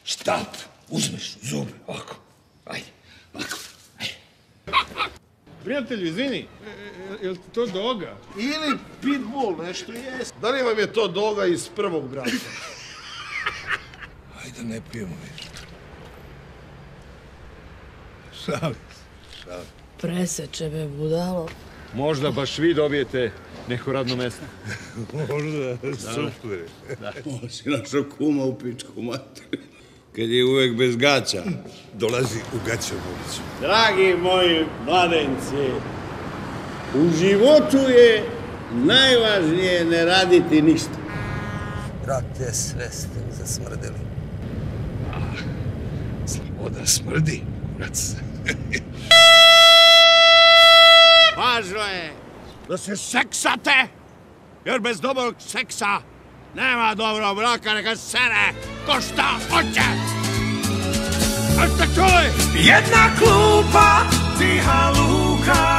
štap, uzmeš zub, ovako, ajde, ovako, ajde. Prijatelju, izvini, je li to doga? Ili pitbull, nešto jest. Da li vam je to doga iz prvog brata? Ajde, ne pijemo više. Šalim. Preseče me, budalo. Možda baš vi dobijete neko radno mesto. Možda, super. Ovo si našao kuma u pičku materiju. Kad je uvek bez gaća. Dolazi u gaćom ulicu. Dragi moji mladenci, u životu je najvažnije ne raditi ništa. Brate, sve ste mi zasmrdili. Sloboda smrdi, kurac. Važno je da se seksate, jer bez dobrog seksa nema dobrog braka, neka sere ko šta hoće. A ste čuli? Jedna klupa, tiha luka,